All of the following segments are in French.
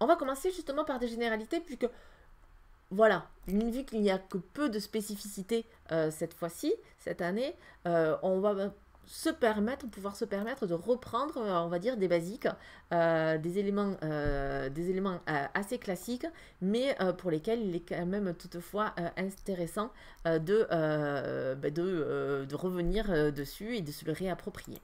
On va commencer justement par des généralités, puisque voilà, vu qu'il n'y a que peu de spécificités cette fois-ci, cette année, on va pouvoir se permettre de reprendre, on va dire, des basiques, des éléments assez classiques, mais pour lesquels il est quand même toutefois intéressant de revenir dessus et de se le réapproprier.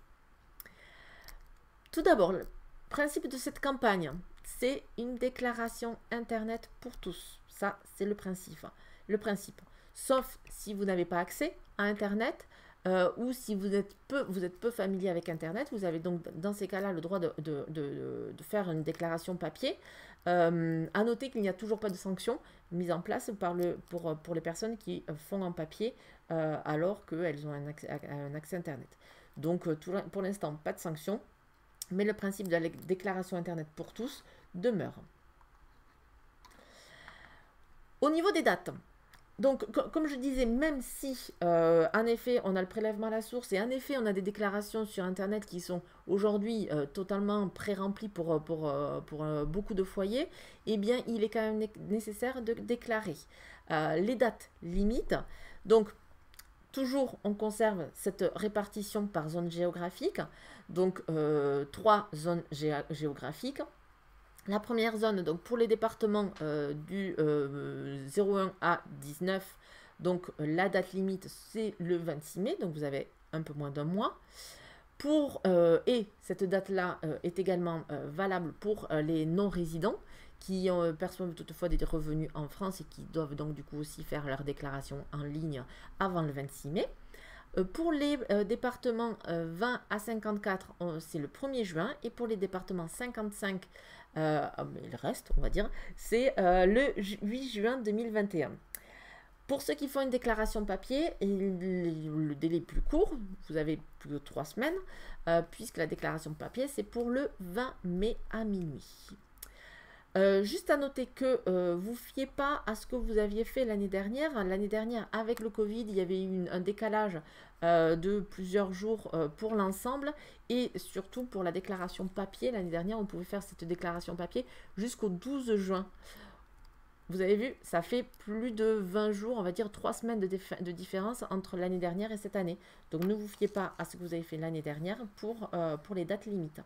Tout d'abord, le principe de cette campagne, c'est une déclaration Internet pour tous. Ça, c'est le principe. Le principe. Sauf si vous n'avez pas accès à Internet ou si vous êtes peu familier avec Internet, vous avez donc dans ces cas-là le droit de faire une déclaration papier. À noter qu'il n'y a toujours pas de sanctions mises en place pour les personnes qui font en papier alors qu'elles ont un accès Internet. Donc pour l'instant, pas de sanctions, mais le principe de la déclaration Internet pour tous demeure. Au niveau des dates, donc comme je disais, même si en effet on a le prélèvement à la source et en effet on a des déclarations sur Internet qui sont aujourd'hui totalement pré-remplies pour beaucoup de foyers, eh bien il est quand même nécessaire de déclarer les dates limites. Donc toujours, on conserve cette répartition par zone géographique, donc 3 zones géographiques. La première zone, donc pour les départements du 01 à 19, donc la date limite c'est le 26 mai, donc vous avez un peu moins d'un mois. Et cette date-là est également valable pour les non-résidents qui perçoivent toutefois des revenus en France et qui doivent donc du coup aussi faire leur déclaration en ligne avant le 26 mai. Pour les départements 20 à 54, c'est le 1er juin. Et pour les départements 55, mais le reste, on va dire, c'est le 8 juin 2021. Pour ceux qui font une déclaration papier, le délai est plus court, vous avez plus de 3 semaines, puisque la déclaration papier, c'est pour le 20 mai à minuit. Juste à noter que vous ne fiez pas à ce que vous aviez fait l'année dernière. L'année dernière, avec le Covid, il y avait eu un décalage de plusieurs jours pour l'ensemble et surtout pour la déclaration papier. L'année dernière, on pouvait faire cette déclaration papier jusqu'au 12 juin. Vous avez vu, ça fait plus de 20 jours, on va dire 3 semaines de différence entre l'année dernière et cette année. Donc ne vous fiez pas à ce que vous avez fait l'année dernière pour les dates limites.